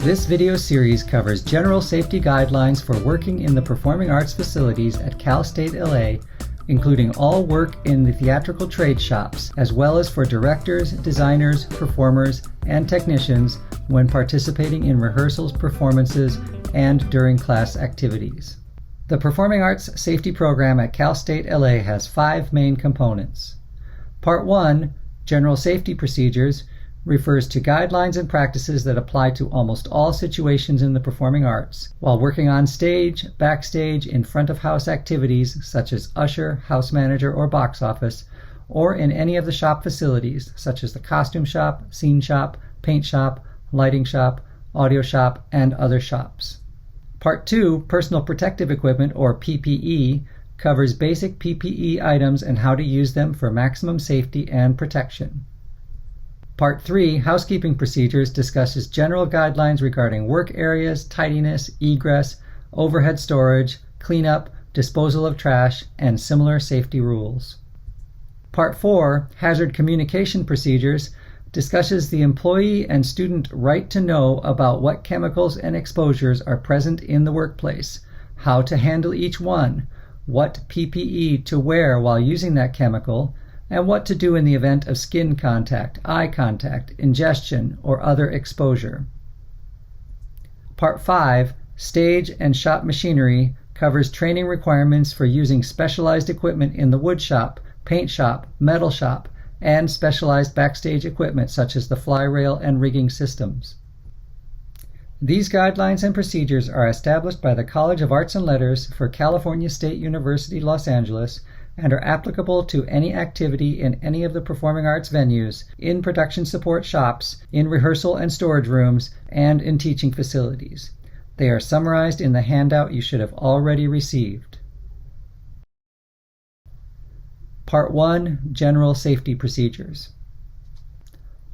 This video series covers general safety guidelines for working in the performing arts facilities at Cal State LA, including all work in the theatrical trade shops, as well as for directors, designers, performers, and technicians when participating in rehearsals, performances, and during class activities. The Performing Arts Safety Program at Cal State LA has 5 main components. Part 1, General Safety Procedures, refers to guidelines and practices that apply to almost all situations in the performing arts, while working on stage, backstage, in front-of-house activities such as usher, house manager, or box office, or in any of the shop facilities such as the costume shop, scene shop, paint shop, lighting shop, audio shop, and other shops. Part 2, Personal Protective Equipment, or PPE, covers basic PPE items and how to use them for maximum safety and protection. Part 3, Housekeeping Procedures, discusses general guidelines regarding work areas, tidiness, egress, overhead storage, cleanup, disposal of trash, and similar safety rules. Part 4, Hazard Communication Procedures, discusses the employee and student right to know about what chemicals and exposures are present in the workplace, how to handle each one, what PPE to wear while using that chemical, and what to do in the event of skin contact, eye contact, ingestion, or other exposure. Part 5, Stage and Shop Machinery, covers training requirements for using specialized equipment in the wood shop, paint shop, metal shop, and specialized backstage equipment such as the fly rail and rigging systems. These guidelines and procedures are established by the College of Arts and Letters for California State University, Los Angeles, and are applicable to any activity in any of the performing arts venues, in production support shops, in rehearsal and storage rooms, and in teaching facilities. They are summarized in the handout you should have already received. Part 1, General Safety Procedures.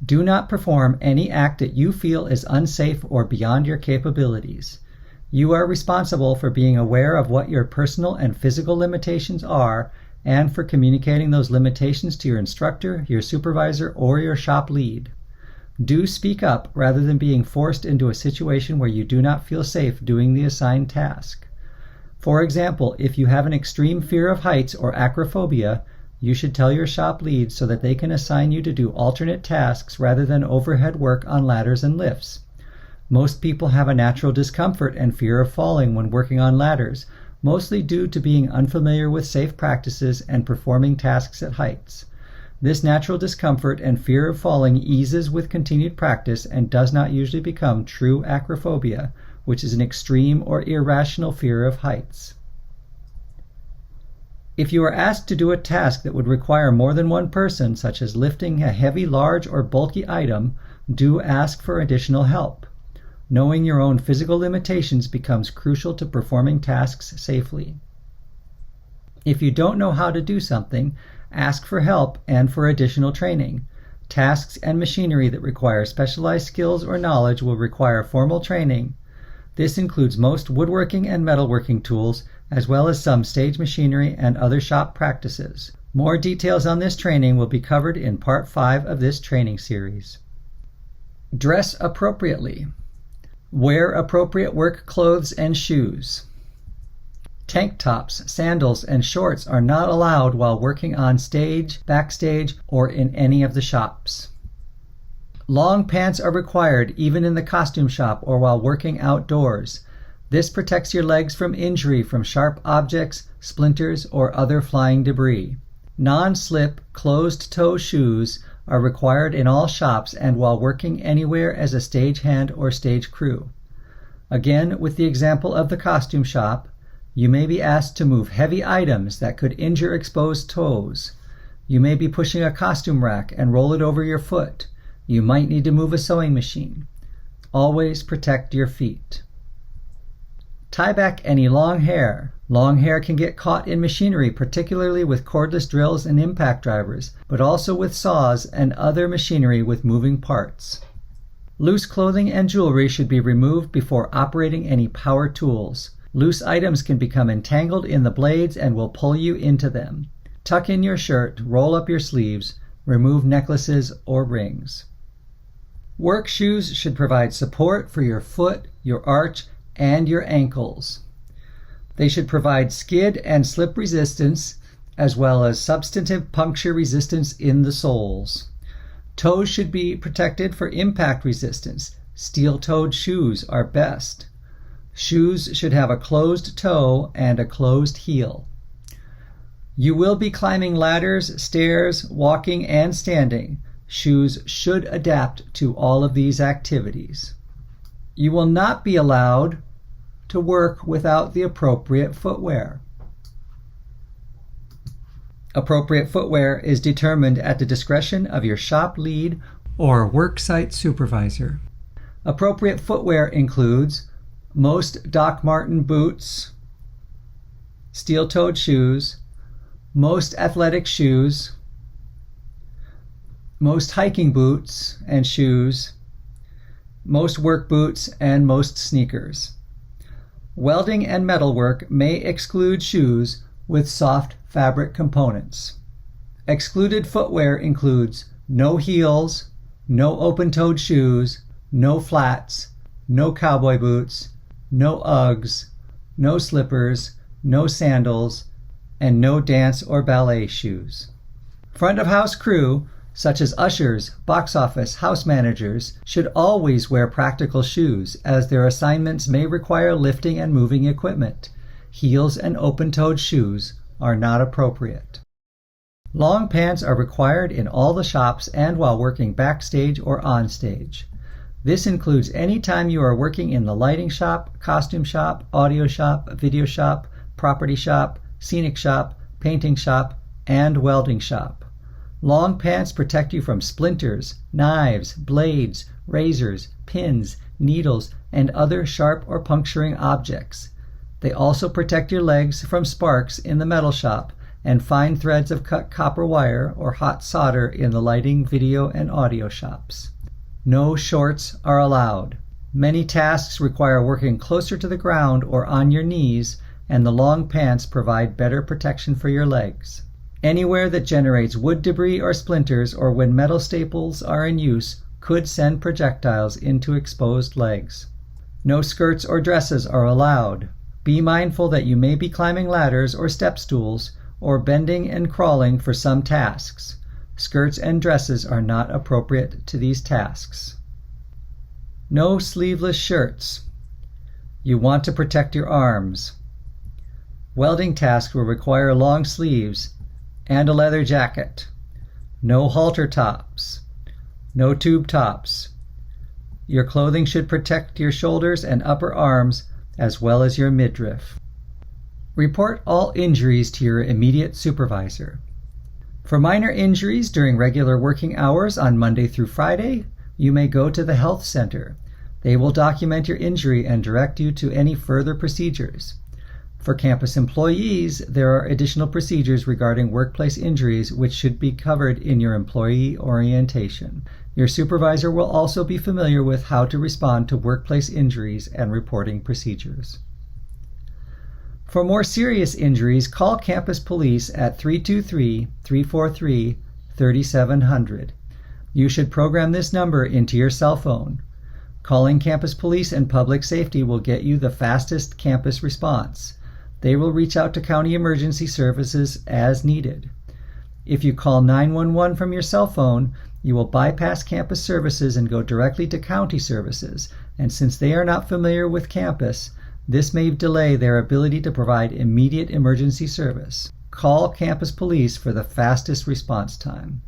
Do not perform any act that you feel is unsafe or beyond your capabilities. You are responsible for being aware of what your personal and physical limitations are and for communicating those limitations to your instructor, your supervisor, or your shop lead. Do speak up rather than being forced into a situation where you do not feel safe doing the assigned task. For example, if you have an extreme fear of heights or acrophobia, you should tell your shop lead so that they can assign you to do alternate tasks rather than overhead work on ladders and lifts. Most people have a natural discomfort and fear of falling when working on ladders, mostly due to being unfamiliar with safe practices and performing tasks at heights. This natural discomfort and fear of falling eases with continued practice and does not usually become true acrophobia, which is an extreme or irrational fear of heights. If you are asked to do a task that would require more than one person, such as lifting a heavy, large, or bulky item, do ask for additional help. Knowing your own physical limitations becomes crucial to performing tasks safely. If you don't know how to do something, ask for help and for additional training. Tasks and machinery that require specialized skills or knowledge will require formal training. This includes most woodworking and metalworking tools, as well as some stage machinery and other shop practices. More details on this training will be covered in Part 5 of this training series. Dress appropriately. Wear appropriate work clothes and shoes. Tank tops, sandals, and shorts are not allowed while working on stage, backstage, or in any of the shops. Long pants are required even in the costume shop or while working outdoors. This protects your legs from injury from sharp objects, splinters, or other flying debris. Non-slip, closed-toe shoes are required in all shops and while working anywhere as a stagehand or stage crew. Again, with the example of the costume shop, you may be asked to move heavy items that could injure exposed toes. You may be pushing a costume rack and roll it over your foot. You might need to move a sewing machine. Always protect your feet. Tie back any long hair. Long hair can get caught in machinery, particularly with cordless drills and impact drivers, but also with saws and other machinery with moving parts. Loose clothing and jewelry should be removed before operating any power tools. Loose items can become entangled in the blades and will pull you into them. Tuck in your shirt, roll up your sleeves, remove necklaces or rings. Work shoes should provide support for your foot, your arch, and your ankles. They should provide skid and slip resistance, as well as substantive puncture resistance in the soles. Toes should be protected for impact resistance. Steel-toed shoes are best. Shoes should have a closed toe and a closed heel. You will be climbing ladders, stairs, walking, and standing. Shoes should adapt to all of these activities. You will not be allowed to work without the appropriate footwear. Appropriate footwear is determined at the discretion of your shop lead or worksite supervisor. Appropriate footwear includes most Doc Marten boots, steel-toed shoes, most athletic shoes, most hiking boots and shoes, most work boots, and most sneakers. Welding and metalwork may exclude shoes with soft fabric components. Excluded footwear includes no heels, no open-toed shoes, no flats, no cowboy boots, no Uggs, no slippers, no sandals, and no dance or ballet shoes. Front-of-house crew, such as ushers, box office, house managers, should always wear practical shoes, as their assignments may require lifting and moving equipment. Heels and open-toed shoes are not appropriate. Long pants are required in all the shops and while working backstage or onstage. This includes any time you are working in the lighting shop, costume shop, audio shop, video shop, property shop, scenic shop, painting shop, and welding shop. Long pants protect you from splinters, knives, blades, razors, pins, needles, and other sharp or puncturing objects. They also protect your legs from sparks in the metal shop and fine threads of cut copper wire or hot solder in the lighting, video, and audio shops. No shorts are allowed. Many tasks require working closer to the ground or on your knees, and the long pants provide better protection for your legs. Anywhere that generates wood debris or splinters, or when metal staples are in use, could send projectiles into exposed legs. No skirts or dresses are allowed. Be mindful that you may be climbing ladders or step stools, or bending and crawling for some tasks. Skirts and dresses are not appropriate to these tasks. No sleeveless shirts. You want to protect your arms. Welding tasks will require long sleeves and a leather jacket. No halter tops. No tube tops. Your clothing should protect your shoulders and upper arms as well as your midriff. Report all injuries to your immediate supervisor. For minor injuries during regular working hours on Monday through Friday, you may go to the health center. They will document your injury and direct you to any further procedures. For campus employees, there are additional procedures regarding workplace injuries which should be covered in your employee orientation. Your supervisor will also be familiar with how to respond to workplace injuries and reporting procedures. For more serious injuries, call campus police at 323-343-3700. You should program this number into your cell phone. Calling campus police and public safety will get you the fastest campus response. They will reach out to county emergency services as needed. If you call 911 from your cell phone, you will bypass campus services and go directly to county services, and since they are not familiar with campus, this may delay their ability to provide immediate emergency service. Call campus police for the fastest response time.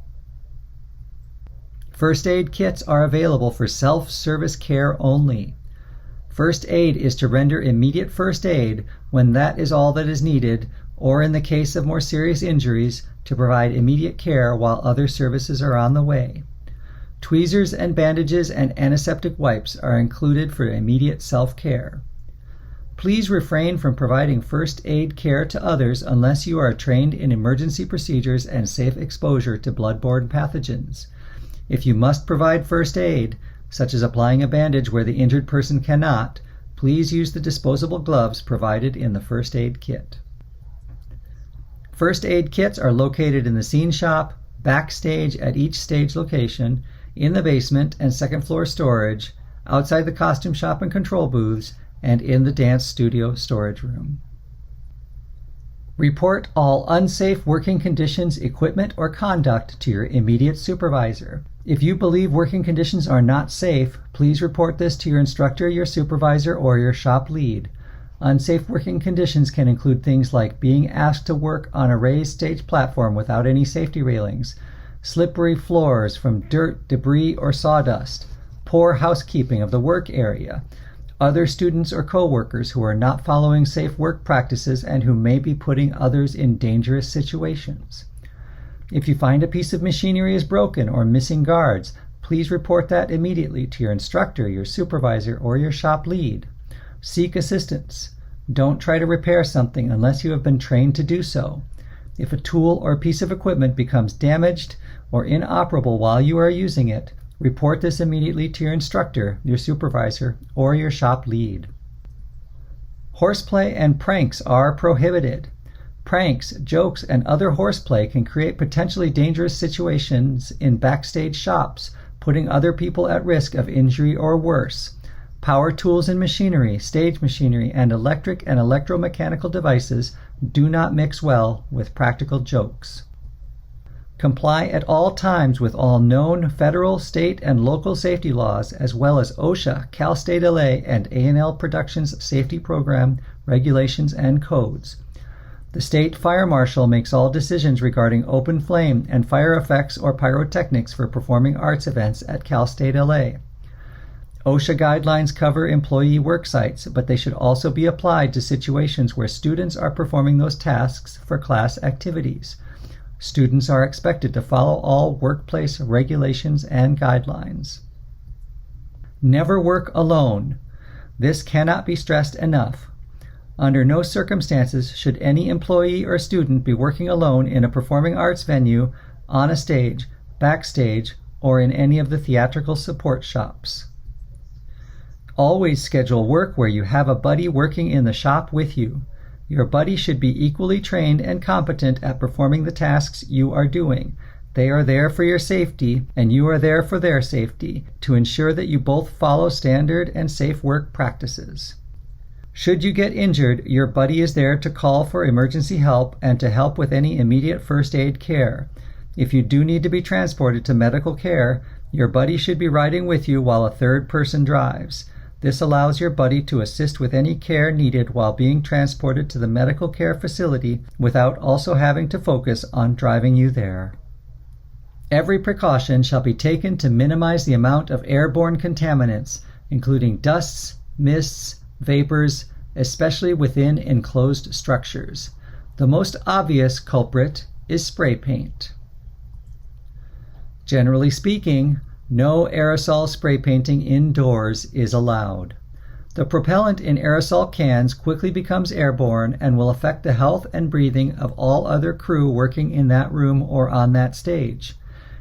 First aid kits are available for self-service care only. First aid is to render immediate first aid when that is all that is needed, or in the case of more serious injuries, to provide immediate care while other services are on the way. Tweezers and bandages and antiseptic wipes are included for immediate self-care. Please refrain from providing first aid care to others unless you are trained in emergency procedures and safe exposure to bloodborne pathogens. If you must provide first aid, such as applying a bandage where the injured person cannot, please use the disposable gloves provided in the first aid kit. First aid kits are located in the scene shop, backstage at each stage location, in the basement and second floor storage, outside the costume shop and control booths, and in the dance studio storage room. Report all unsafe working conditions, equipment, or conduct to your immediate supervisor. If you believe working conditions are not safe, please report this to your instructor, your supervisor, or your shop lead. Unsafe working conditions can include things like being asked to work on a raised stage platform without any safety railings, slippery floors from dirt, debris, or sawdust, poor housekeeping of the work area, other students or coworkers who are not following safe work practices and who may be putting others in dangerous situations. If you find a piece of machinery is broken or missing guards, please report that immediately to your instructor, your supervisor, or your shop lead. Seek assistance. Don't try to repair something unless you have been trained to do so. If a tool or piece of equipment becomes damaged or inoperable while you are using it, report this immediately to your instructor, your supervisor, or your shop lead. Horseplay and pranks are prohibited. Pranks, jokes, and other horseplay can create potentially dangerous situations in backstage shops, putting other people at risk of injury or worse. Power tools and machinery, stage machinery, and electric and electromechanical devices do not mix well with practical jokes. Comply at all times with all known federal, state, and local safety laws, as well as OSHA, Cal State LA, and A&L Productions safety program, regulations, and codes. The state fire marshal makes all decisions regarding open flame and fire effects or pyrotechnics for performing arts events at Cal State LA. OSHA guidelines cover employee work sites, but they should also be applied to situations where students are performing those tasks for class activities. Students are expected to follow all workplace regulations and guidelines. Never work alone. This cannot be stressed enough. Under no circumstances should any employee or student be working alone in a performing arts venue, on a stage, backstage, or in any of the theatrical support shops. Always schedule work where you have a buddy working in the shop with you. Your buddy should be equally trained and competent at performing the tasks you are doing. They are there for your safety, and you are there for their safety, to ensure that you both follow standard and safe work practices. Should you get injured, your buddy is there to call for emergency help and to help with any immediate first aid care. If you do need to be transported to medical care, your buddy should be riding with you while a third person drives. This allows your buddy to assist with any care needed while being transported to the medical care facility without also having to focus on driving you there. Every precaution shall be taken to minimize the amount of airborne contaminants, including dusts, mists, vapors, especially within enclosed structures. The most obvious culprit is spray paint. Generally speaking, no aerosol spray painting indoors is allowed. The propellant in aerosol cans quickly becomes airborne and will affect the health and breathing of all other crew working in that room or on that stage.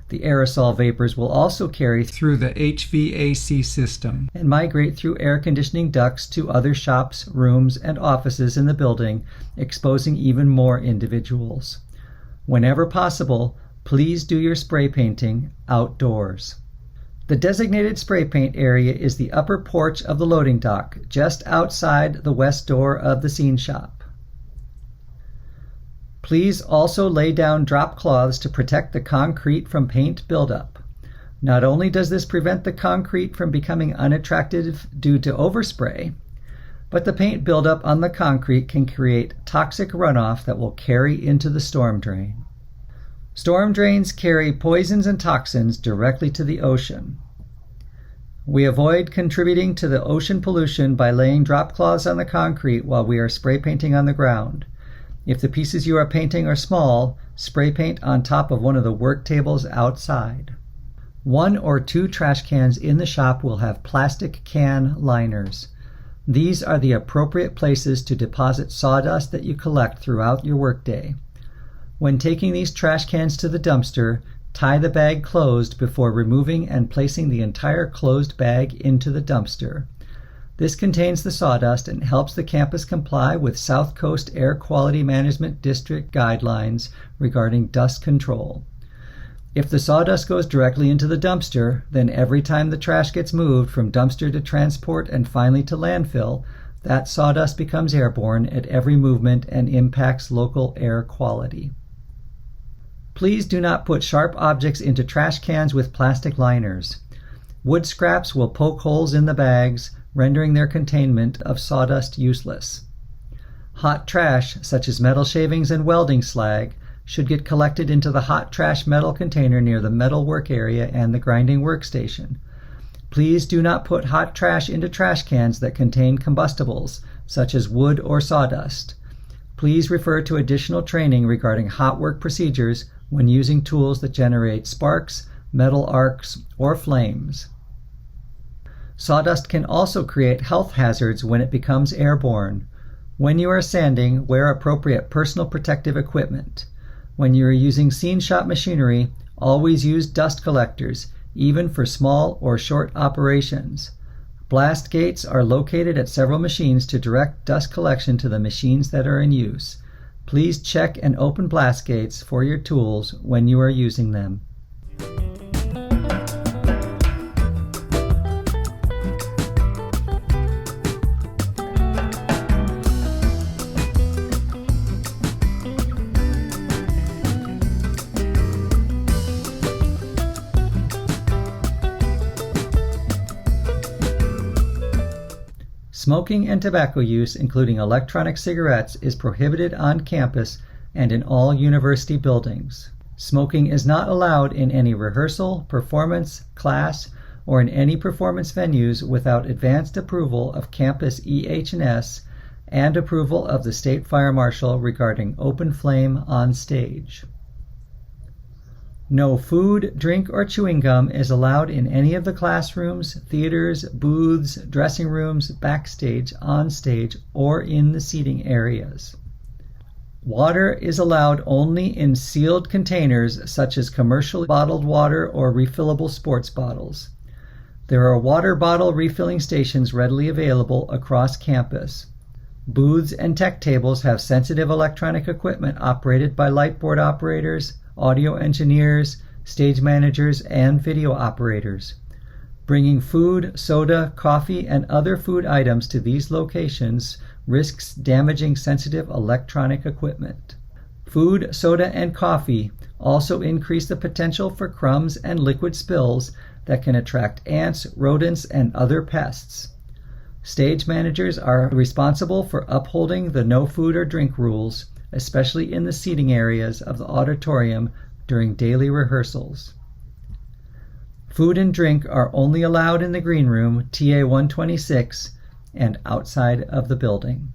The aerosol vapors will also carry through the HVAC system and migrate through air conditioning ducts to other shops, rooms, and offices in the building, exposing even more individuals. Whenever possible, please do your spray painting outdoors. The designated spray paint area is the upper porch of the loading dock, just outside the west door of the scene shop. Please also lay down drop cloths to protect the concrete from paint buildup. Not only does this prevent the concrete from becoming unattractive due to overspray, but the paint buildup on the concrete can create toxic runoff that will carry into the storm drain. Storm drains carry poisons and toxins directly to the ocean. We avoid contributing to the ocean pollution by laying drop cloths on the concrete while we are spray painting on the ground. If the pieces you are painting are small, spray paint on top of one of the work tables outside. 1 or 2 trash cans in the shop will have plastic can liners. These are the appropriate places to deposit sawdust that you collect throughout your workday. When taking these trash cans to the dumpster, tie the bag closed before removing and placing the entire closed bag into the dumpster. This contains the sawdust and helps the campus comply with South Coast Air Quality Management District guidelines regarding dust control. If the sawdust goes directly into the dumpster, then every time the trash gets moved from dumpster to transport and finally to landfill, that sawdust becomes airborne at every movement and impacts local air quality. Please do not put sharp objects into trash cans with plastic liners. Wood scraps will poke holes in the bags, rendering their containment of sawdust useless. Hot trash, such as metal shavings and welding slag, should get collected into the hot trash metal container near the metal work area and the grinding workstation. Please do not put hot trash into trash cans that contain combustibles, such as wood or sawdust. Please refer to additional training regarding hot work procedures when using tools that generate sparks, metal arcs, or flames. Sawdust can also create health hazards when it becomes airborne. When you are sanding, wear appropriate personal protective equipment. When you are using scene shop machinery, always use dust collectors, even for small or short operations. Blast gates are located at several machines to direct dust collection to the machines that are in use. Please check and open blast gates for your tools when you are using them. Smoking and tobacco use, including electronic cigarettes, is prohibited on campus and in all university buildings. Smoking is not allowed in any rehearsal, performance, class, or in any performance venues without advanced approval of campus EH&S and approval of the State Fire Marshal regarding open flame on stage. No food, drink, or chewing gum is allowed in any of the classrooms, theaters, booths, dressing rooms, backstage, onstage, or in the seating areas. Water is allowed only in sealed containers such as commercially bottled water or refillable sports bottles. There are water bottle refilling stations readily available across campus. Booths and tech tables have sensitive electronic equipment operated by lightboard operators, audio engineers, stage managers, and video operators. Bringing food, soda, coffee, and other food items to these locations risks damaging sensitive electronic equipment. Food, soda, and coffee also increase the potential for crumbs and liquid spills that can attract ants, rodents, and other pests. Stage managers are responsible for upholding the no food or drink rules, especially in the seating areas of the auditorium during daily rehearsals. Food and drink are only allowed in the green room, TA 126, and outside of the building.